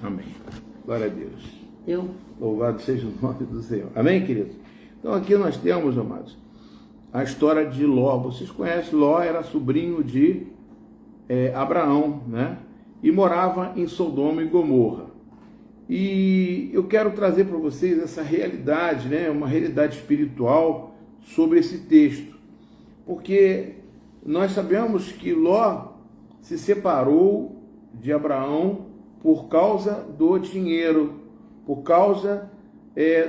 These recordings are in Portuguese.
Amém. Glória a Deus. Eu. Louvado seja o nome do Senhor. Amém, queridos? Então aqui nós temos, amados, a história de Ló. Vocês conhecem, Ló era sobrinho de Abraão, né? E morava em Sodoma e Gomorra. E eu quero trazer para vocês essa realidade, né? Uma realidade espiritual sobre esse texto. Porque nós sabemos que Ló se separou de Abraão por causa do dinheiro, por causa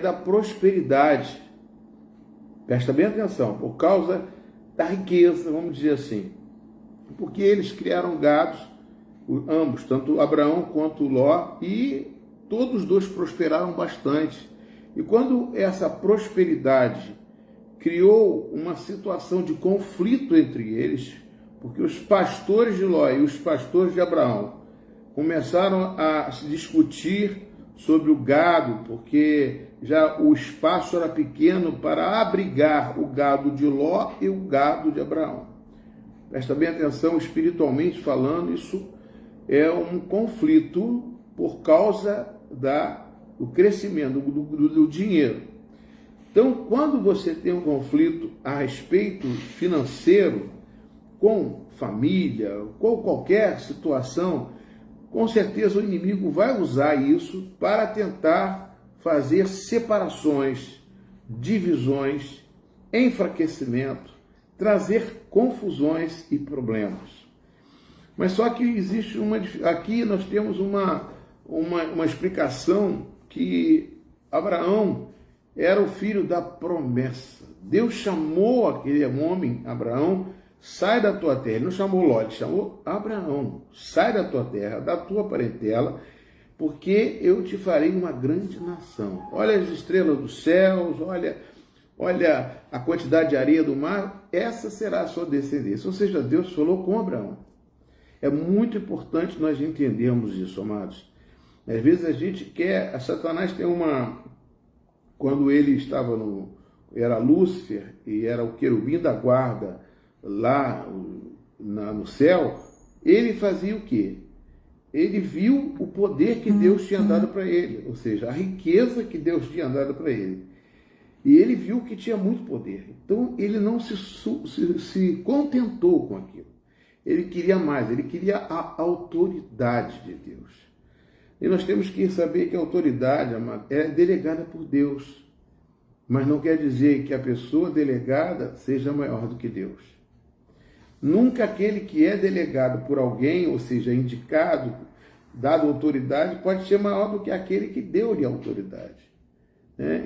da prosperidade. Presta bem atenção, por causa da riqueza, vamos dizer assim. Porque eles criaram gados, ambos, tanto Abraão quanto Ló, e todos os dois prosperaram bastante. E quando essa prosperidade criou uma situação de conflito entre eles, porque os pastores de Ló e os pastores de Abraão começaram a se discutir sobre o gado, porque já o espaço era pequeno para abrigar o gado de Ló e o gado de Abraão. Presta bem atenção, espiritualmente falando, isso é um conflito por causa do crescimento, do dinheiro. Então, quando você tem um conflito a respeito financeiro, com família, com qualquer situação, com certeza o inimigo vai usar isso para tentar fazer separações, divisões, enfraquecimento, trazer confusões e problemas. Mas só que existe aqui nós temos uma explicação que Abraão era o filho da promessa. Deus chamou aquele homem, Abraão, sai da tua terra. Ele não chamou Ló, ele chamou Abraão. Sai da tua terra, da tua parentela, porque eu te farei uma grande nação. Olha as estrelas dos céus, olha a quantidade de areia do mar, essa será a sua descendência. Ou seja, Deus falou com Abraão. É muito importante nós entendermos isso, amados. Às vezes a gente quer, Satanás tem quando ele estava era Lúcifer e era o querubim da guarda lá no céu, ele fazia o quê? Ele viu o poder que Deus tinha dado para ele, ou seja, a riqueza que Deus tinha dado para ele. E ele viu que tinha muito poder. Então ele não se contentou com aquilo. Ele queria mais, ele queria a autoridade de Deus. E nós temos que saber que a autoridade, amado, é delegada por Deus. Mas não quer dizer que a pessoa delegada seja maior do que Deus. Nunca aquele que é delegado por alguém, ou seja, indicado, dado autoridade, pode ser maior do que aquele que deu-lhe autoridade.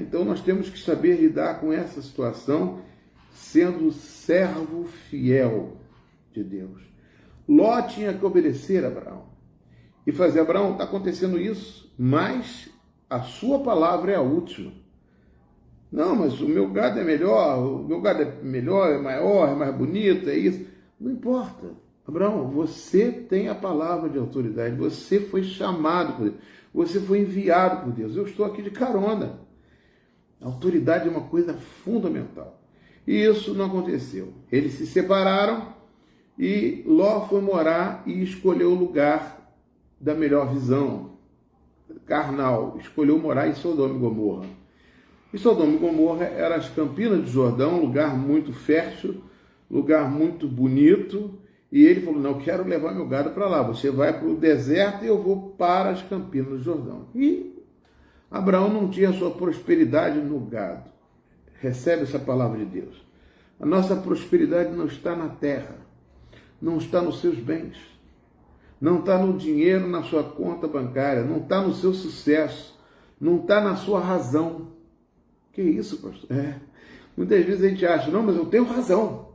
Então nós temos que saber lidar com essa situação, sendo servo fiel de Deus. Ló tinha que obedecer a Abraão. E fazer, Abraão, está acontecendo isso, mas a sua palavra é a última. Não, mas o meu gado é melhor, é maior, é mais bonito, é isso. Não importa. Abraão, você tem a palavra de autoridade, você foi chamado por Deus, você foi enviado por Deus. Eu estou aqui de carona. A autoridade é uma coisa fundamental. E isso não aconteceu. Eles se separaram e Ló foi morar e escolheu o lugar da melhor visão carnal. Escolheu morar em Sodoma e Gomorra. E Sodoma e Gomorra eram as Campinas do Jordão, um lugar muito fértil, lugar muito bonito. E ele falou, não, eu quero levar meu gado para lá. Você vai para o deserto e eu vou para as Campinas do Jordão. E Abraão não tinha sua prosperidade no gado. Recebe essa palavra de Deus. A nossa prosperidade não está na terra, não está nos seus bens, não está no dinheiro na sua conta bancária, não está no seu sucesso, não está na sua razão. Que isso, pastor? Muitas vezes a gente acha, não, mas eu tenho razão.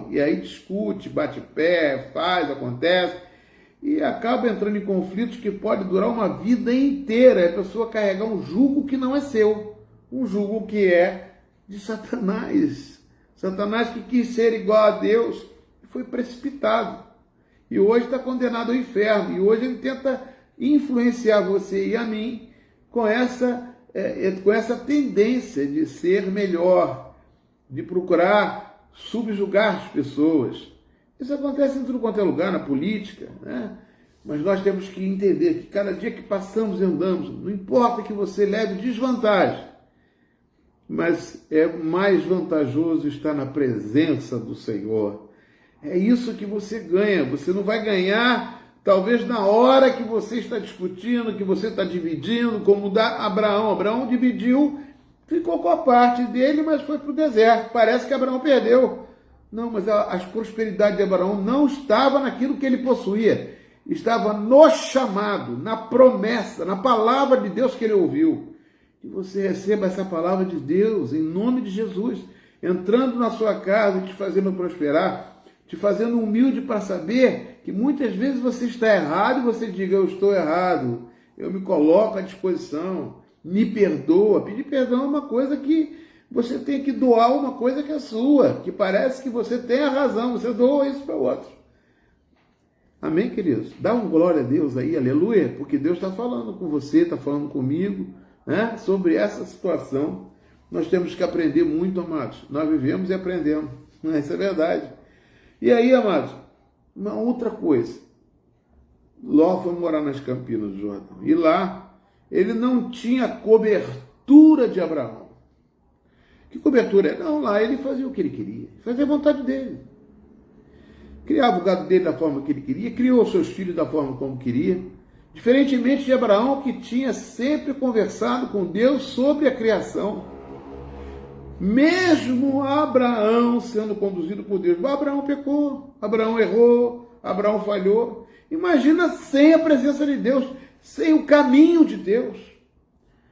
E aí discute, bate pé, faz, acontece, e acaba entrando em conflitos que pode durar uma vida inteira. A pessoa carregar um jugo que não é seu, um jugo que é de Satanás. Satanás que quis ser igual a Deus e foi precipitado. E hoje está condenado ao inferno. E hoje ele tenta influenciar você e a mim com essa tendência de ser melhor, de procurar subjugar as pessoas. Isso acontece em tudo quanto é lugar, na política, né? Mas nós temos que entender que cada dia que passamos e andamos, não importa que você leve desvantagem, mas é mais vantajoso estar na presença do Senhor. É isso que você ganha. Você não vai ganhar, talvez, na hora que você está discutindo, que você está dividindo, como da Abraão. Abraão dividiu, ficou com a parte dele, mas foi para o deserto. Parece que Abraão perdeu. Não, mas a prosperidade de Abraão não estava naquilo que ele possuía. Estava no chamado, na promessa, na palavra de Deus que ele ouviu. Que você receba essa palavra de Deus, em nome de Jesus, entrando na sua casa e te fazendo prosperar, te fazendo humilde para saber que muitas vezes você está errado e você diga, eu estou errado, eu me coloco à disposição, me perdoa. Pedir perdão é uma coisa que você tem que doar uma coisa que é sua, que parece que você tem a razão, você doa isso para o outro. Amém, queridos? Dá um glória a Deus aí, aleluia, porque Deus está falando com você, está falando comigo, né, sobre essa situação. Nós temos que aprender muito, amados. Nós vivemos e aprendemos. Isso é verdade. E aí, amados, uma outra coisa. Ló foi morar nas Campinas do Jordão. E lá, ele não tinha cobertura de Abraão. Que cobertura é? Não, lá ele fazia o que ele queria. Fazia a vontade dele. Criava o gado dele da forma que ele queria. Criou seus filhos da forma como queria. Diferentemente de Abraão, que tinha sempre conversado com Deus sobre a criação. Mesmo Abraão sendo conduzido por Deus. Abraão pecou, Abraão errou, Abraão falhou. Imagina sem a presença de Deus, sem o caminho de Deus.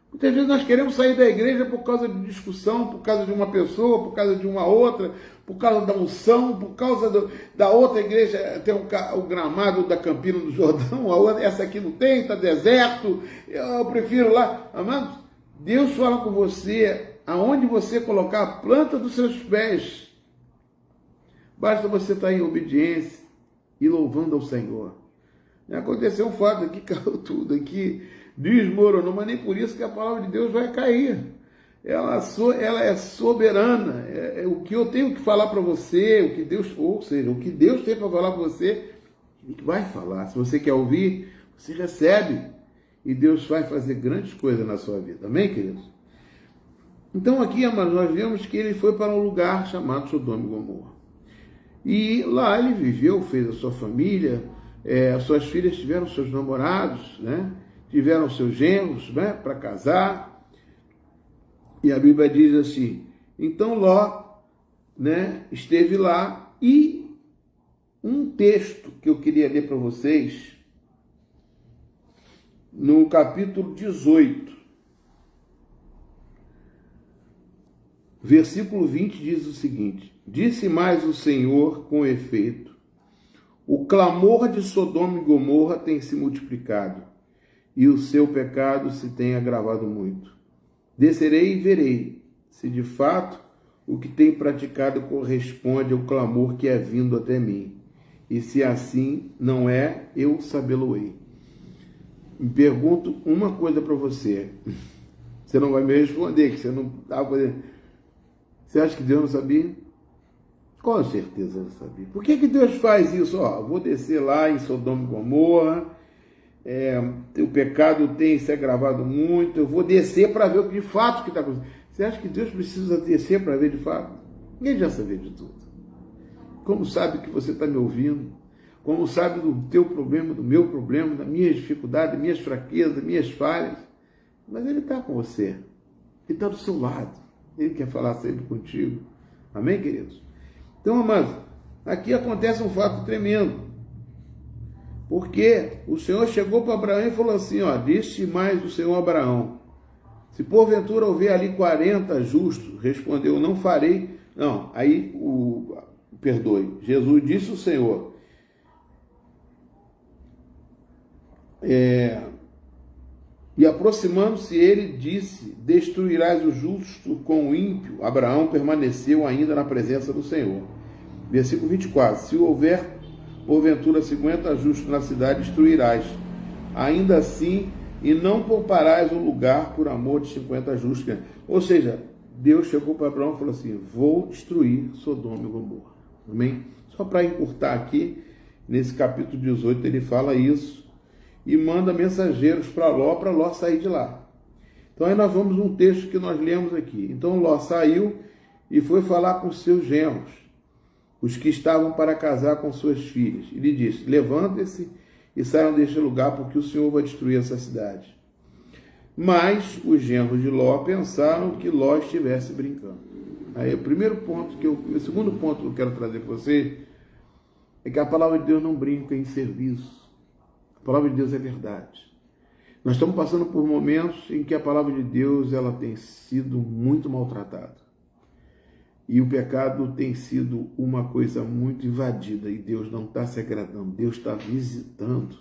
Muitas vezes nós queremos sair da igreja por causa de discussão, por causa de uma pessoa, por causa de uma outra, por causa da unção, por causa da outra igreja, tem o gramado da Campina do Jordão, a outra, essa aqui não tem, está deserto, eu prefiro lá. Amados, Deus fala com você aonde você colocar a planta dos seus pés. Basta você estar em obediência e louvando ao Senhor. Aconteceu um fato aqui, caiu tudo aqui, desmoronou, mas nem por isso que a palavra de Deus vai cair. Ela é soberana. É o que eu tenho que falar para você, o que Deus, ou seja, o que Deus tem para falar para você, Ele vai falar. Se você quer ouvir, você recebe. E Deus vai fazer grandes coisas na sua vida. Amém, queridos? Então aqui, amados, nós vemos que ele foi para um lugar chamado Sodoma e Gomorra. E lá ele viveu, fez a sua família, as suas filhas tiveram seus namorados, né? Tiveram seus genros, né? Para casar. E a Bíblia diz assim, então Ló, né, esteve lá, e um texto que eu queria ler para vocês, no capítulo 18, versículo 20 diz o seguinte, disse mais o Senhor com efeito, o clamor de Sodoma e Gomorra tem se multiplicado, e o seu pecado se tem agravado muito. Descerei e verei, se de fato o que tem praticado corresponde ao clamor que é vindo até mim. E se assim não é, eu sabê-lo-ei. Me pergunto uma coisa para você. Você não vai me responder, que você não estava fazendo. Você acha que Deus não sabia? Com certeza ele sabia. Por que Deus faz isso? Vou descer lá em Sodoma e Gomorra, o pecado tem se agravado muito, eu vou descer para ver o que de fato está acontecendo. Você acha que Deus precisa descer para ver de fato? Ninguém já sabe de tudo. Como sabe que você está me ouvindo? Como sabe do teu problema, do meu problema, da minha dificuldade, minhas fraquezas, minhas falhas? Mas Ele está com você. Ele está do seu lado. Ele quer falar sempre contigo. Amém, queridos? Então, amados, aqui acontece um fato tremendo. Porque o Senhor chegou para Abraão e falou assim, disse mais o Senhor a Abraão, se porventura houver ali 40 justos, respondeu, não farei. Não, aí, perdoe, Jesus disse o Senhor, e aproximando-se ele, disse, destruirás o justo com o ímpio. Abraão permaneceu ainda na presença do Senhor. Versículo 24, se houver porventura 50 justos na cidade, destruirás. Ainda assim, e não pouparás o lugar por amor de 50 justos. Ou seja, Deus chegou para Abraão e falou assim, vou destruir Sodoma e Gomorra. Amém? Só para encurtar aqui, nesse capítulo 18, ele fala isso. e manda mensageiros para Ló sair de lá. Então aí nós vamos um texto que nós lemos aqui. Então Ló saiu e foi falar com seus genros, os que estavam para casar com suas filhas. E lhe disse: levantem-se e saiam deste lugar, porque o Senhor vai destruir essa cidade. Mas os genros de Ló pensaram que Ló estivesse brincando. Aí o segundo ponto que eu quero trazer para você é que a palavra de Deus não brinca em serviço. A palavra de Deus é verdade. Nós estamos passando por momentos em que a palavra de Deus ela tem sido muito maltratada. E o pecado tem sido uma coisa muito invadida e Deus não está se agradando, Deus está visitando.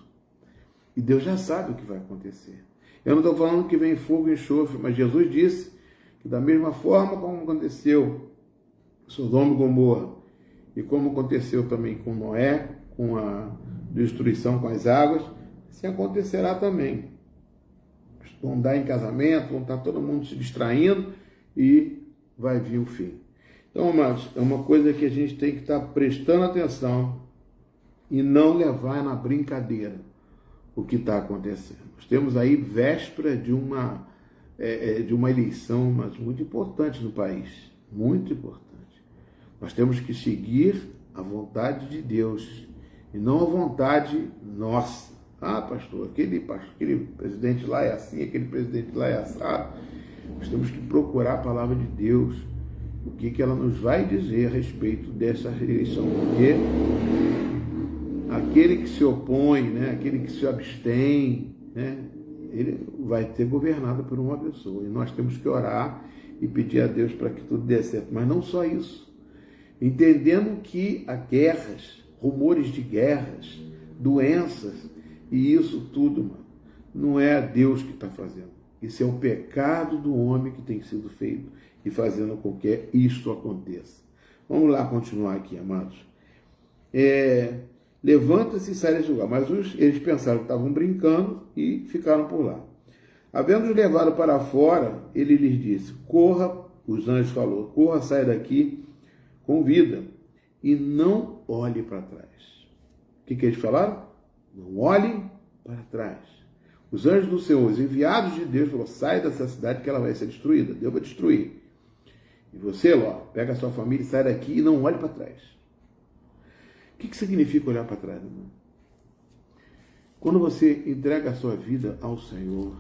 E Deus já sabe o que vai acontecer. Eu não estou falando que vem fogo e enxofre, mas Jesus disse que da mesma forma como aconteceu Sodoma e Gomorra, e como aconteceu também com Noé, com a destruição com as águas, assim acontecerá também. Vão dar em casamento, vão estar todo mundo se distraindo e vai vir o fim. Então, amados, é uma coisa que a gente tem que estar prestando atenção e não levar na brincadeira o que está acontecendo. Nós temos aí véspera de uma eleição, mas muito importante no país, muito importante. Nós temos que seguir a vontade de Deus e não a vontade nossa. Ah, pastor, aquele presidente lá é assim, aquele presidente lá é assado. Nós temos que procurar a palavra de Deus, o que ela nos vai dizer a respeito dessa eleição, porque aquele que se opõe, né, aquele que se abstém, né, ele vai ser governado por uma pessoa, e nós temos que orar e pedir a Deus para que tudo dê certo, mas não só isso, entendendo que há guerras, rumores de guerras, doenças, e isso tudo, mano, não é Deus que está fazendo, isso é o pecado do homem que tem sido feito e fazendo com que isto aconteça. Vamos lá continuar aqui, amados. Levanta-se e sai desse lugar. Mas eles pensaram que estavam brincando e ficaram por lá. Havendo-os levado para fora, ele lhes disse: corra, os anjos falou, corra, saia daqui com vida e não olhe para trás. O que eles falaram? Não olhe para trás. Os anjos do Senhor, os enviados de Deus, falaram: sai dessa cidade que ela vai ser destruída. Deus vai destruir. E você, Ló, pega a sua família e sai daqui e não olhe para trás. O que significa olhar para trás, irmão? Quando você entrega a sua vida ao Senhor,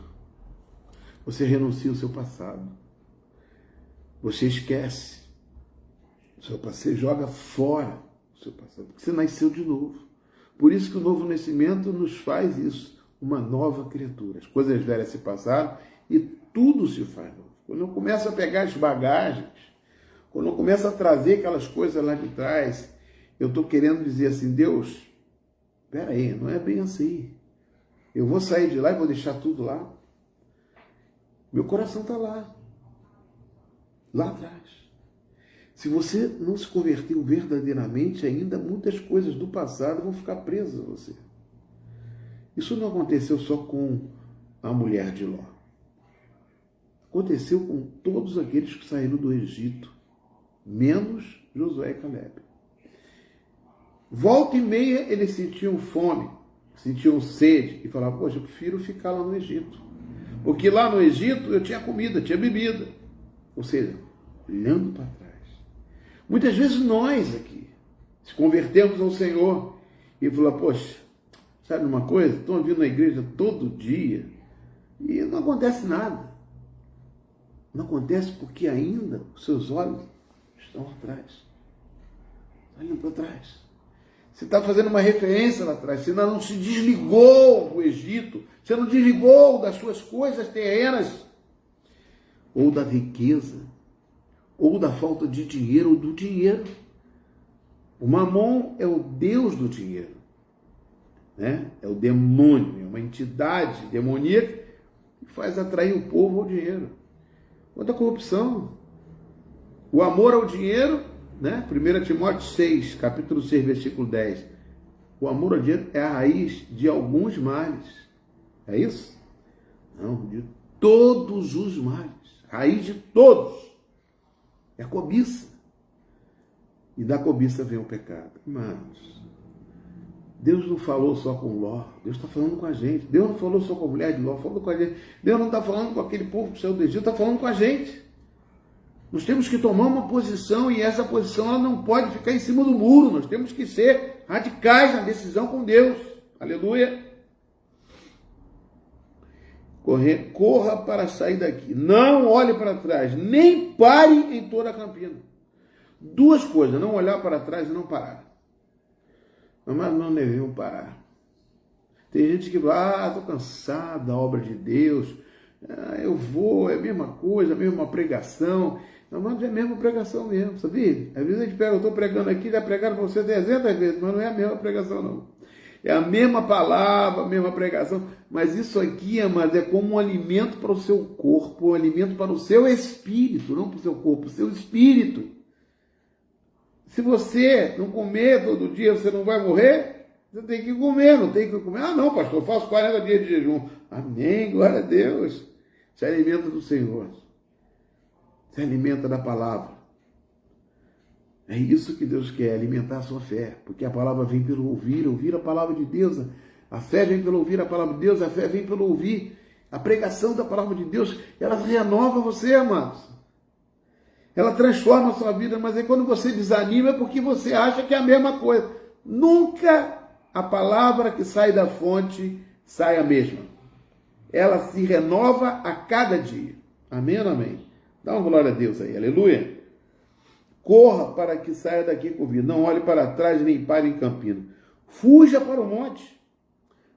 você renuncia ao seu passado. Você esquece. Você joga fora o seu passado. Porque você nasceu de novo. Por isso que o novo nascimento nos faz isso. Uma nova criatura. As coisas velhas se passaram e tudo se faz novo. Quando eu começo a pegar as bagagens, quando eu começo a trazer aquelas coisas lá de trás, eu estou querendo dizer assim: Deus, espera aí, não é bem assim. Eu vou sair de lá e vou deixar tudo lá. Meu coração está lá atrás. Se você não se converteu verdadeiramente, ainda muitas coisas do passado vão ficar presas a você. Isso não aconteceu só com a mulher de Ló. Aconteceu com todos aqueles que saíram do Egito, menos Josué e Caleb. Volta e meia eles sentiam fome, sentiam sede e falavam: poxa, eu prefiro ficar lá no Egito. Porque lá no Egito eu tinha comida, tinha bebida. Ou seja, olhando para trás. Muitas vezes nós aqui se convertemos ao Senhor e falamos: poxa, sabe uma coisa? Estou vindo na igreja todo dia e não acontece nada. Não acontece porque ainda os seus olhos estão atrás. Olhando para trás. Você está fazendo uma referência lá atrás. Você ainda não se desligou do Egito. Você não desligou das suas coisas terrenas. Ou da riqueza. Ou da falta de dinheiro ou do dinheiro. O Mamon é o Deus do dinheiro. Né? É o demônio. É uma entidade demoníaca que faz atrair o povo ao dinheiro. Quanto à corrupção, o amor ao dinheiro, né? 1 Timóteo 6, capítulo 6, versículo 10. O amor ao dinheiro é a raiz de alguns males. É isso? Não, de todos os males. Raiz de todos. É a cobiça. E da cobiça vem o pecado. Irmãos, Deus não falou só com Ló, Deus está falando com a gente. Deus não falou só com a mulher de Ló, falou com a gente. Deus não está falando com aquele povo que saiu do Egito, está falando com a gente. Nós temos que tomar uma posição e essa posição ela não pode ficar em cima do muro. Nós temos que ser radicais na decisão com Deus. Aleluia. Corra para sair daqui. Não olhe para trás, nem pare em toda a campina. Duas coisas, não olhar para trás e não parar. Mas não devemos parar. Tem gente que fala, estou cansado da obra de Deus, eu vou, é a mesma coisa, a mesma pregação. Não, mas é a mesma pregação mesmo, sabia? Às vezes a gente pega, eu estou pregando aqui, já pregaram para você 300 vezes, mas não é a mesma pregação não. É a mesma palavra, a mesma pregação, mas isso aqui, amados, é como um alimento para o seu corpo, um alimento para o seu espírito, não para o seu corpo, para o seu espírito. Se você não comer todo dia, você não vai morrer? Você tem que comer, não tem que comer. Ah, não, pastor, eu faço 40 dias de jejum. Amém, glória a Deus. Se alimenta do Senhor. Se alimenta da palavra. É isso que Deus quer, alimentar a sua fé. Porque a palavra vem pelo ouvir, ouvir a palavra de Deus. A fé vem pelo ouvir a palavra de Deus, a fé vem pelo ouvir. A pregação da palavra de Deus, ela renova você, amados. Ela transforma a sua vida, mas aí quando você desanima é porque você acha que é a mesma coisa. Nunca a palavra que sai da fonte sai a mesma. Ela se renova a cada dia. Amém ou não amém? Dá uma glória a Deus aí, aleluia. Corra para que saia daqui com vida. Não olhe para trás nem pare em campina. Fuja para o monte,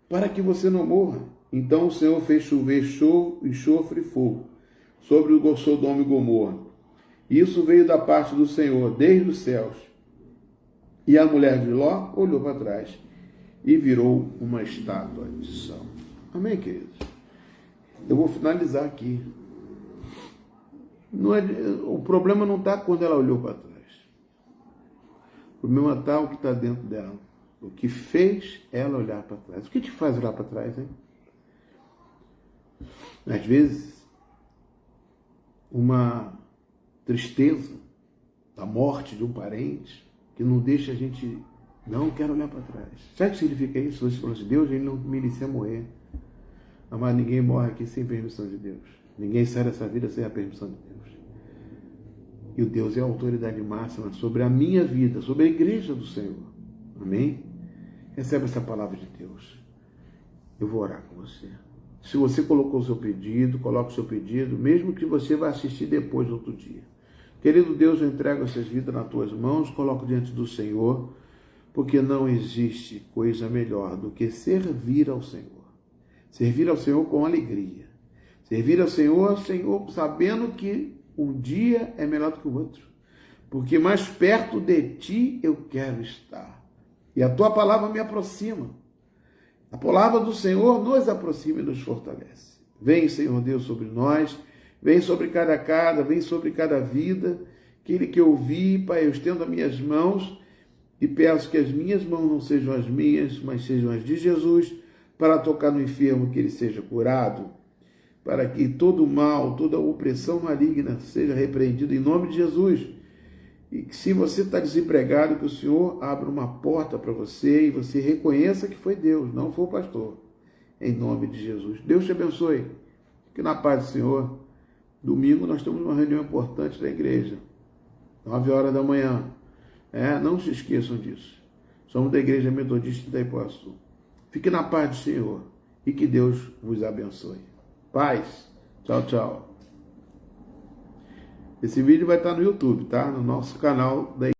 para que você não morra. Então o Senhor fez chover enxofre e fogo sobre o Sodoma e Gomorra. Isso veio da parte do Senhor, desde os céus. E a mulher de Ló olhou para trás e virou uma estátua de sal. Amém, queridos? Eu vou finalizar aqui. O problema não está quando ela olhou para trás. O problema está o que está dentro dela. O que fez ela olhar para trás. O que te faz olhar para trás, hein? Às vezes, uma tristeza da morte de um parente que não deixa a gente, não quero olhar para trás. Sabe o que significa isso? Você falou assim, Deus, ele não me merecia morrer. Mas ninguém morre aqui sem permissão de Deus. Ninguém sai dessa vida sem a permissão de Deus. E o Deus é a autoridade máxima sobre a minha vida, sobre a igreja do Senhor. Amém? Recebe essa palavra de Deus. Eu vou orar com você. Se você colocou o seu pedido, coloque o seu pedido, mesmo que você vá assistir depois, outro dia. Querido Deus, eu entrego essas vidas nas tuas mãos, coloco diante do Senhor, porque não existe coisa melhor do que servir ao Senhor. Servir ao Senhor com alegria. Servir ao Senhor, sabendo que um dia é melhor do que o outro. Porque mais perto de ti eu quero estar. E a tua palavra me aproxima. A palavra do Senhor nos aproxima e nos fortalece. Vem, Senhor Deus, sobre nós. Vem sobre cada casa, vem sobre cada vida. Aquele que eu vi, Pai, eu estendo as minhas mãos e peço que as minhas mãos não sejam as minhas, mas sejam as de Jesus, para tocar no enfermo, que ele seja curado, para que todo mal, toda opressão maligna seja repreendido em nome de Jesus. E que se você está desempregado, que o Senhor abra uma porta para você e você reconheça que foi Deus, não foi o pastor. Em nome de Jesus. Deus te abençoe. Fique na paz do Senhor. Domingo nós temos uma reunião importante da igreja. 9 horas da manhã. Não se esqueçam disso. Somos da Igreja Metodista da Ipuaçu. Fique na paz do Senhor. E que Deus vos abençoe. Paz. Tchau, tchau. Esse vídeo vai estar no YouTube, tá? No nosso canal da